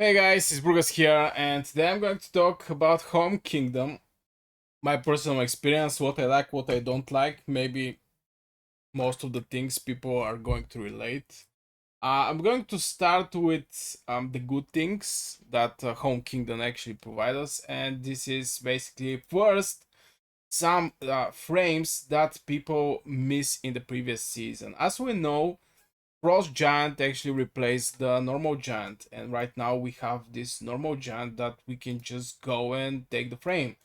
Hey guys, it's Burgos here, and today I'm going to talk about Home Kingdom, my personal experience, what I like, what I don't like, maybe most of the things people are going to relate. I'm going to start with the good things that Home Kingdom actually provides us, and this is basically first some frames that people miss in the previous season. As we know, Frost Giant actually replaced the normal giant, and right now we have this normal giant that we can just go and take the frame.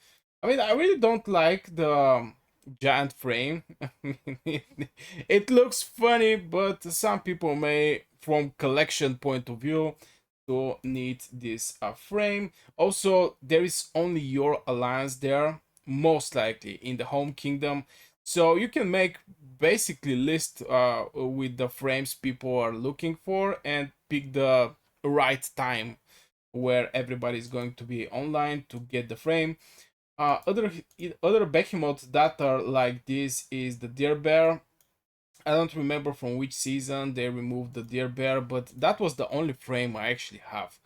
I mean, I really don't like the giant frame. I mean, it looks funny, but some people may, from collection point of view, to need this frame. Also, there is only your alliance there, most likely in the home kingdom, so you can make basically list with the frames people are looking for and pick the right time where everybody is going to be online to get the frame. Other behemoths that are like this is the deer bear. I don't remember from which season they removed the deer bear, but that was the only frame I actually have.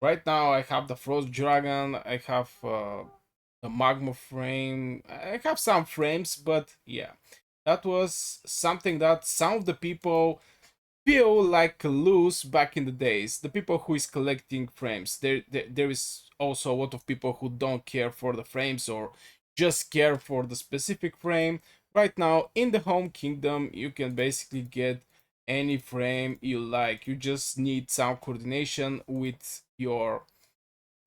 Right now I have the frost dragon, I have the magma frame, I have some frames, but yeah, that was something that some of the people feel like lose back in the days. The people who is collecting frames, there is also a lot of people who don't care for the frames or just care for the specific frame. Right now in the home kingdom you can basically get any frame you like. You just need some coordination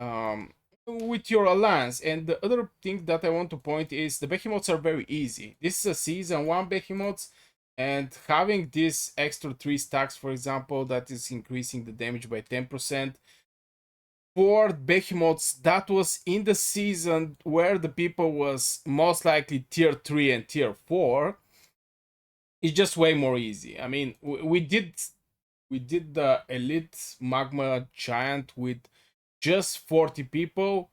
um with your alliance. And the other thing that I want to point is the behemoths are very easy. This is a season 1 behemoths, and having this extra 3 stacks, for example, that is increasing the damage by 10%. For behemoths that was in the season where the people was most likely tier 3 and tier 4, it's just way more easy. I mean, we did the elite magma giant with just 40 people,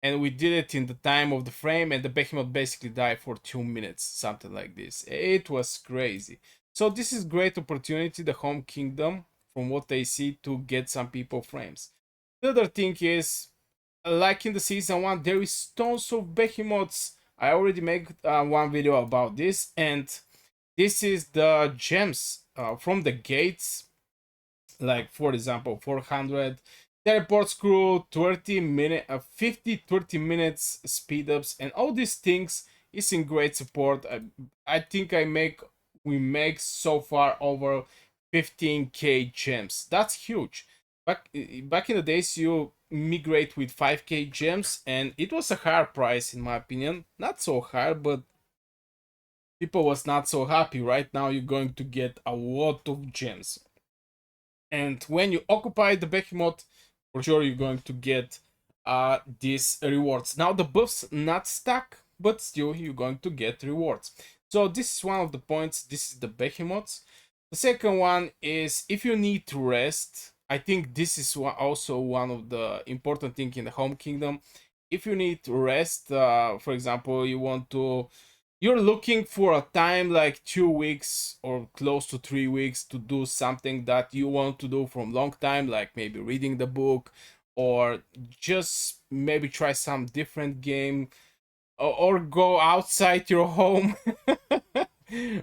and we did it in the time of the frame, and the behemoth basically died for 2 minutes, something like this. It was crazy. So this is great opportunity, the home kingdom, from what I see, to get some people frames. The other thing is, like in the season 1, there is tons of behemoths. I already made one video about this, and this is the gems from the gates, like for example 400 teleport screw, 30 minutes speed ups, and all these things is in great support. I think we make so far over 15k gems. That's huge. Back in the days you migrate with 5k gems, and it was a hard price in my opinion. Not so hard, but people was not so happy. Right now you're going to get a lot of gems, and when you occupy the behemoth, for sure you're going to get these rewards. Now the buffs not stack, but still you're going to get rewards. So this is one of the points. This is the behemoths. The second one is, if you need to rest, I think this is also one of the important thing in the home kingdom. If you need to rest, for example, you're looking for a time like 2 weeks or close to 3 weeks to do something that you want to do from long time, like maybe reading the book, or just maybe try some different game, or go outside your home,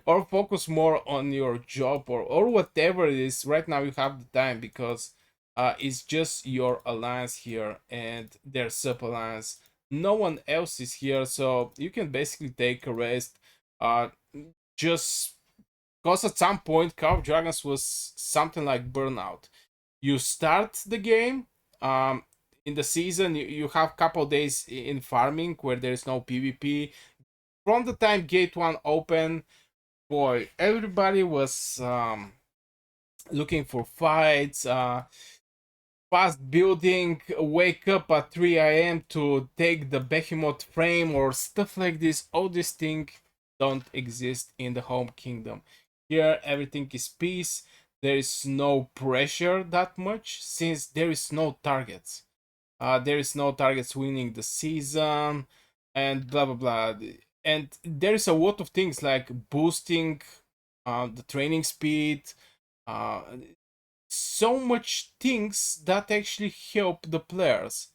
or focus more on your job, or whatever it is. Right now you have the time, because it's just your alliance here and their sub alliance. No one else is here, so you can basically take a rest. uh just because at some point Call of Dragons was something like burnout. You start the game, um in the season you have couple days in farming where there is no PvP. From the time gate 1 open, boy, everybody was looking for fights, fast building, wake up at 3 a.m. to take the behemoth frame or stuff like this. All these things don't exist in the home kingdom. Here everything is peace. There is no pressure that much, since there is no targets. There is no targets winning the season, and blah blah blah. And there is a lot of things like boosting the training speed, uh, so much things that actually help the players.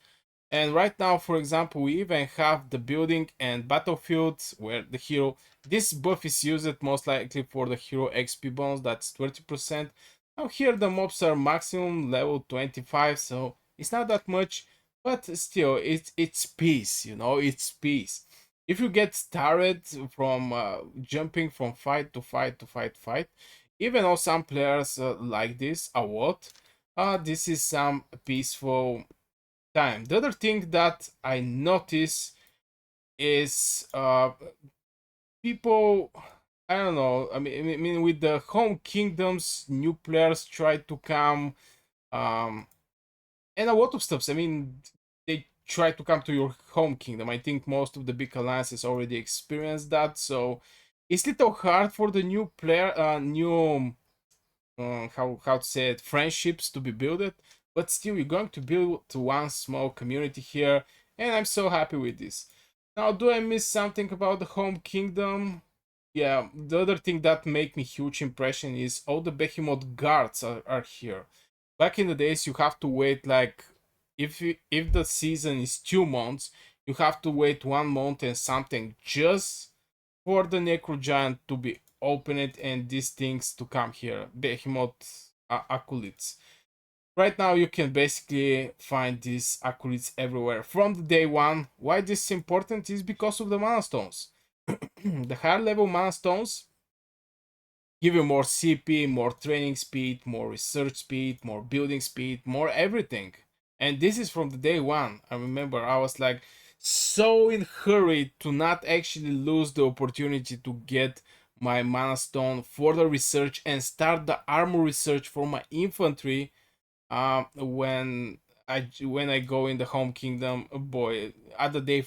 And right now, for example, we even have the building and battlefield where the hero, this buff is used most likely for the hero XP bonus, that's 20%. Now here the mobs are maximum level 25, so it's not that much, but still, it's peace, you know, it's peace. If you get tired from jumping from fight to fight to fight, even though some players like this a lot, this is some peaceful time. The other thing that I notice is people. I don't know. I mean, with the home kingdoms, new players try to come, um, and a lot of stuff. I mean, they try to come to your home kingdom. I think most of the big alliances already experienced that, so it's little hard for the new player, new how to say it, friendships to be built, but still you're going to build one small community here, and I'm so happy with this. Now, do I miss something about the home kingdom? Yeah, the other thing that make me huge impression is all the Behemoth guards are here. Back in the days, you have to wait like, if the season is 2 months, you have to wait 1 month and something just for the Necro Giant to be opened and these things to come here. Behemoth acolytes. Right now you can basically find these acolytes everywhere from the day one. Why this is important is because of the mana stones. The higher level mana stones give you more CP, more training speed, more research speed, more building speed, more everything. And this is from the day one. I remember I was like so in hurry to not actually lose the opportunity to get my mana stone for the research and start the armor research for my infantry when I go in the home kingdom. Boy, at the day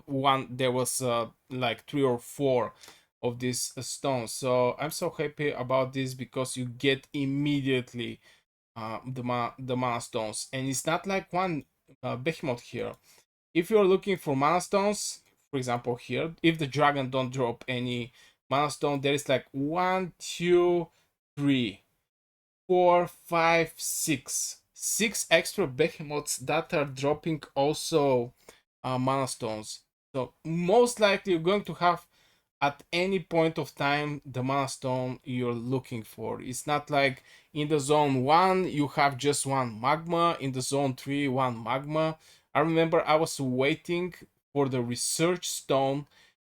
one there was like 3 or 4 of these stones, so I'm so happy about this because you get immediately the mana stones, and it's not like one behemoth here. If you're looking for mana stones, for example here, if the dragon don't drop any mana stone, there is like 1, 2, 3, 4, 5, 6 extra behemoths that are dropping also mana stones. So most likely you're going to have at any point of time the mana stone you're looking for. It's not like in the zone 1 you have just one magma, in the zone 3 one magma. I remember I was waiting for the research stone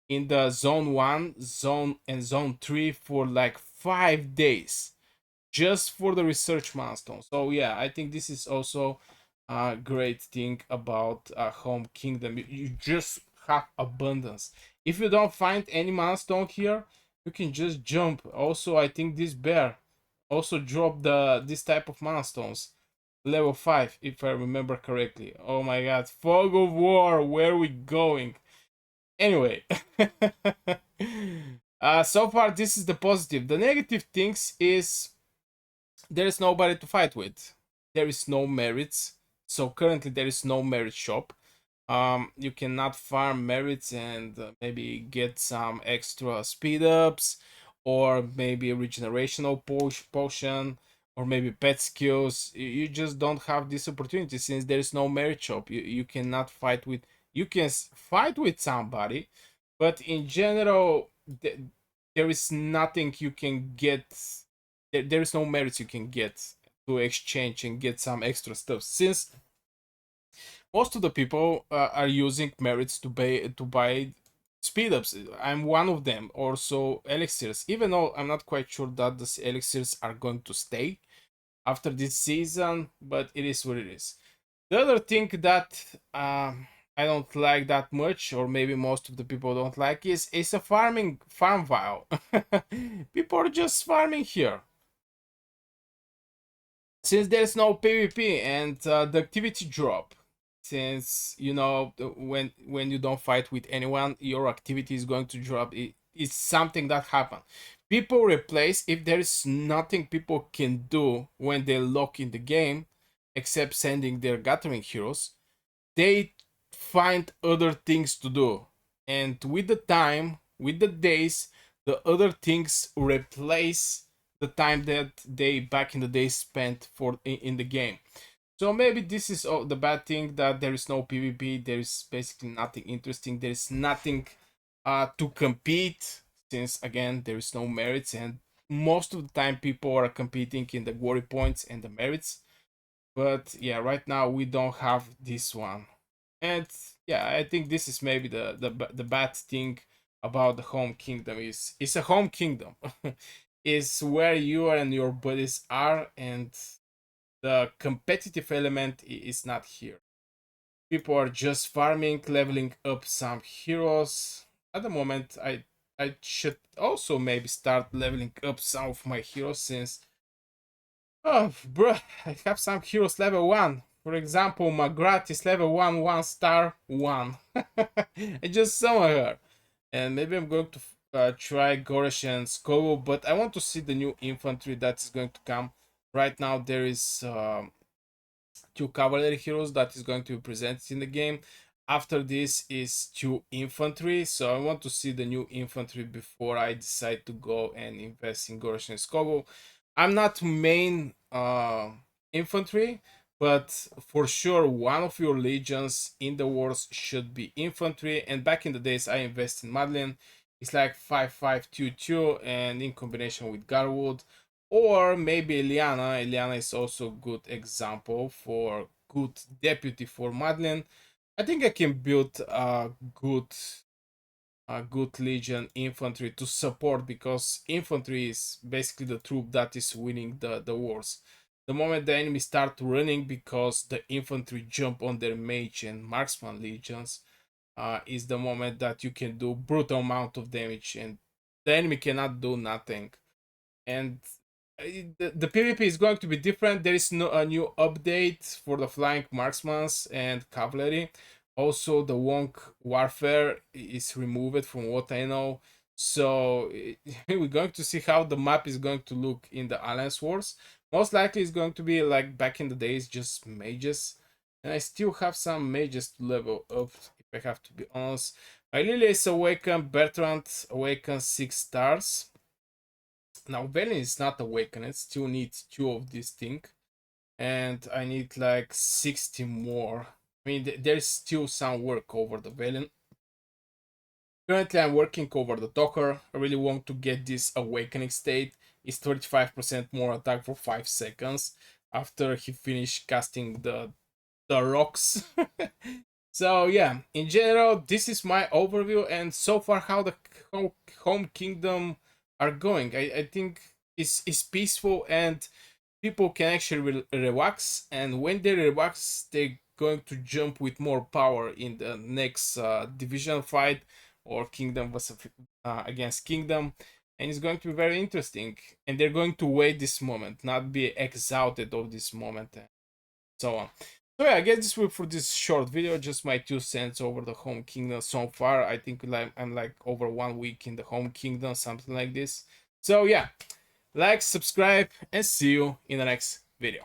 in the zone 1, zone and zone 3 for like 5 days just for the research milestone. So yeah, I think this is also a great thing about Home Kingdom. You just have abundance. If you don't find any milestone here, you can just jump. Also, I think this bear also dropped this type of milestones. Level 5, if I remember correctly. Oh my god, Fog of War, where are we going? Anyway, so far this is the positive. The negative things is there is nobody to fight with. There is no merits. So currently there is no merit shop. You cannot farm merits and maybe get some extra speed ups, or maybe a regenerational potion, or maybe pet skills. You just don't have this opportunity since there is no merit shop. You cannot fight with. You can fight with somebody, but in general, there is nothing you can get. There is no merits you can get to exchange and get some extra stuff since most of the people are using merits to buy speed ups. I'm one of them. Also elixirs, even though I'm not quite sure that the elixirs are going to stay after this season, but it is what it is. The other thing that I don't like that much, or maybe most of the people don't like, is a farm vial. People are just farming here since there's no PvP, and the activity drop. Since you know when you don't fight with anyone, your activity is going to drop. It's something that happen. People replace if there is nothing people can do when they lock in the game, except sending their gathering heroes. They find other things to do, and with the time, with the days, the other things replace the time that they back in the day spent for in the game. So maybe this is the bad thing, that there is no PvP. There is basically nothing interesting. There is nothing to compete, since again there is no merits, and most of the time people are competing in the glory points and the merits. But yeah, right now we don't have this one, and yeah, I think this is maybe the bad thing about the home kingdom. Is it's a home kingdom. Is where you and your buddies are, and the competitive element is not here. People are just farming, leveling up some heroes. At the moment, I should also maybe start leveling up some of my heroes, since oh bruh, I have some heroes level 1. For example, Magrat is level 1, 1 star 1. I just summon her. And maybe I'm going to try Goresh and Skovo, but I want to see the new infantry that is going to come. Right now there is two cavalry heroes that is going to be presented in the game. After this is two infantry, so I want to see the new infantry before I decide to go and invest in Gorosh and Skogo. I'm not main infantry, but for sure one of your legions in the wars should be infantry. And back in the days I invest in Madeline. It's like 5522, and in combination with Garwood, or maybe Eliana. Eliana is also a good example for good deputy for Madeline. I think I can build a good legion infantry to support, because infantry is basically the troop that is winning the wars. The moment the enemy start running because the infantry jump on their mage and marksman legions, is the moment that you can do brutal amount of damage, and the enemy cannot do nothing. And the PvP is going to be different. There is no a new update for the flying marksmans and cavalry. Also, the Wonk warfare is removed from what I know. So we're going to see how the map is going to look in the Alliance Wars. Most likely it's going to be like back in the days, just mages. And I still have some mages to level up, if I have to be honest. My Lily is awakened, Bertrand awakened 6 stars. Now Velen is not awakened, it still needs 2 of this thing. And I need like 60 more. I mean, there's still some work over the Velen. Currently I'm working over the Talker. I really want to get this awakening state. It's 35% more attack for 5 seconds after he finished casting the rocks. So yeah, in general, this is my overview, and so far how the home kingdom are going. I think it's peaceful, and people can actually relax, and when they relax, they're going to jump with more power in the next division fight, or kingdom versus against kingdom, and it's going to be very interesting. And they're going to wait this moment, not be exhausted of this moment, so on. So yeah, I guess this will for this short video, just my 2 cents over the home kingdom so far. I think I'm like over 1 week in the home kingdom, something like this. So yeah, like, subscribe, and see you in the next video.